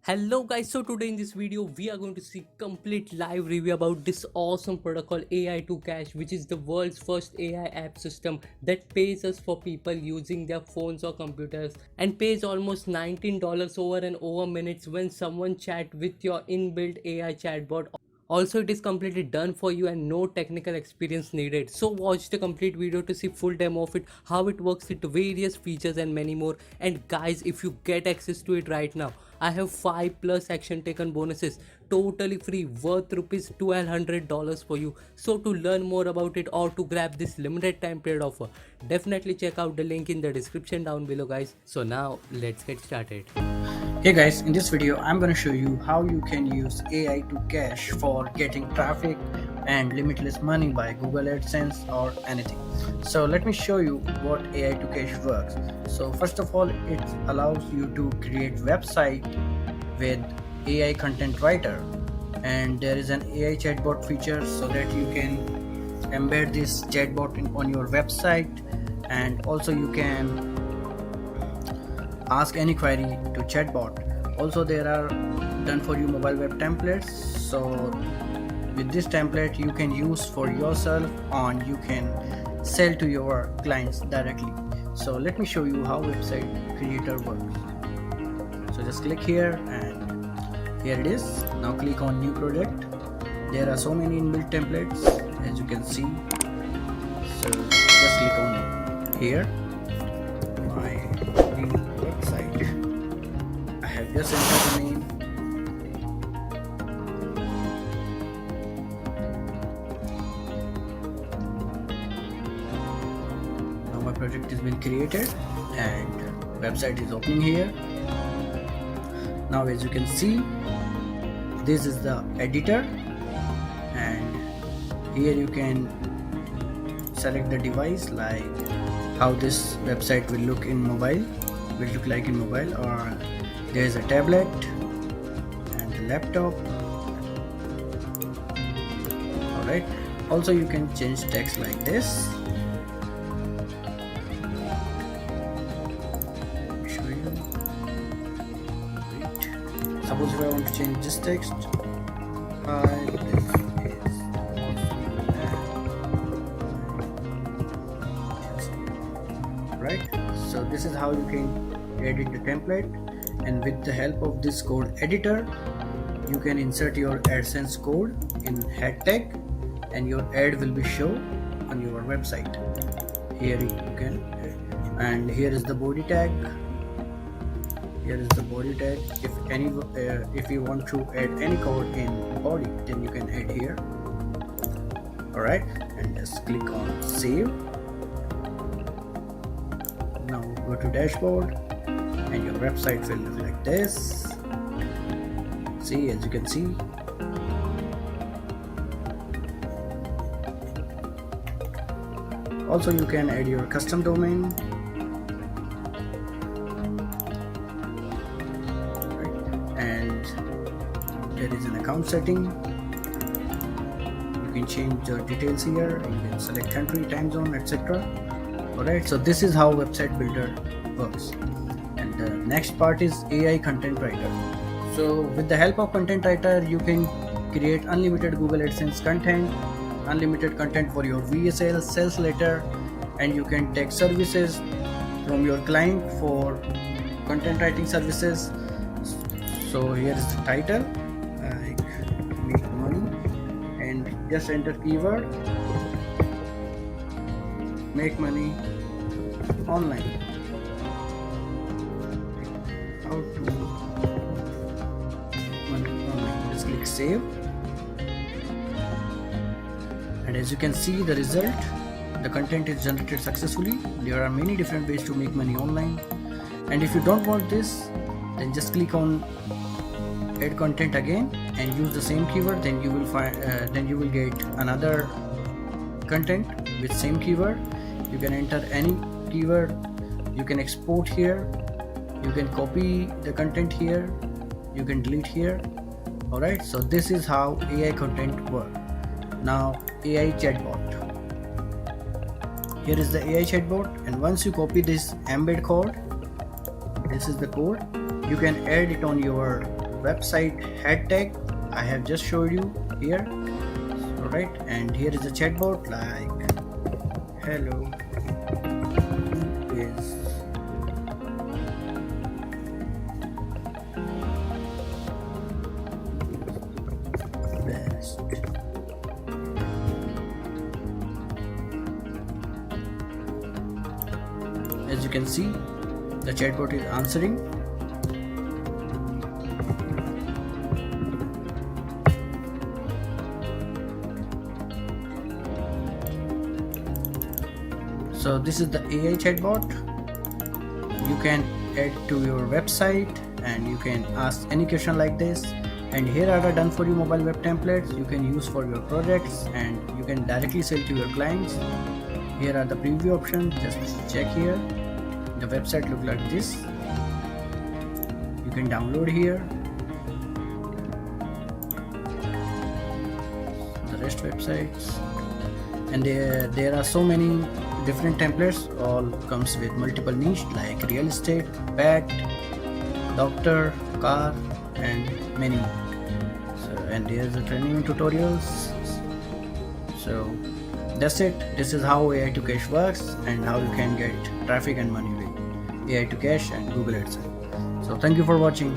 Hello guys, so today in this video we are going to see complete live review about this awesome product called A.I.2 Cash, which is the world's first AI app system that pays us for people using their phones or computers and pays almost $19 over and over minutes when someone chat with your inbuilt AI chatbot. Also, it is completely done for you and no technical experience needed. So watch the complete video to see full demo of it, how it works with various features and many more. And guys, if you get access to it right now, I have 5 plus action taken bonuses totally free worth rupees $1200 for you. So to learn more about it or to grab this limited time period offer, definitely check out the link in the description down below guys. So now let's get started. Hey guys, in this video I'm going to show you how you can use A.I.2 Cash for getting traffic and limitless money by Google AdSense or anything. So let me show you what A.I.2 Cash works. So first of all, it allows you to create website with AI content writer, and there is an AI chatbot feature so that you can embed this chatbot on your website, and also you can ask any query to chatbot. Also there are done for you mobile web templates, so with this template you can use for yourself and you can sell to your clients directly. So let me show you how website creator works. So just click here and here it is. Now click on new product. There are so many inbuilt templates as you can see, so just click on here my new website. I have just entered the name. Now my project has been created and website is opening here. Now as you can see, this is the editor, and here you can select the device, like how this website will look like in mobile, or there is a tablet and a laptop. Alright, also you can change text like this. Let me show you. Wait. Suppose if I want to change this text, right? So this is how you can edit the template, and with the help of this code editor you can insert your AdSense code in head tag and your ad will be shown on your website. Here you can, and here is the body tag. If you want to add any code in body, then you can add here. Alright, and just click on save. Now go to dashboard and your website will look like this. See, as you can see, also you can add your custom domain, right? And there is an account setting. You can change the details here. You can select country, time zone, etc. Alright, so this is how website builder works. And the next part is AI content writer. So with the help of content writer you can create unlimited Google AdSense content, unlimited content for your VSL, sales letter, and you can take services from your client for content writing services. So here is the title, like make money, and just enter keyword make money online. How to make money online. Just click save, and as you can see the result, the content is generated successfully. There are many different ways to make money online, and if you don't want this, then just click on add content again and use the same keyword. Then you will get another content with same keyword. You can enter any keyword, you can export here, you can copy the content here, you can delete here. Alright, so this is how AI content works. Now AI chatbot. Here is the AI chatbot, and once you copy this embed code, this is the code, you can add it on your website head tag I have just showed you here. Alright, and here is a chatbot like hello is best. As you can see, the chatbot is answering. So this is the AI chatbot. You can add to your website and you can ask any question like this. And here are the done for you mobile web templates you can use for your projects, and you can directly sell to your clients. Here are the preview options. Just check here. The website look like this. You can download here the rest websites, and there are so many different templates. All comes with multiple niche like real estate, pet, doctor, car, and many more. So, and there's a training tutorials. So that's it. This is how AI2 Cash works and how you can get traffic and money with AI2 Cash and Google AdSense. So thank you for watching.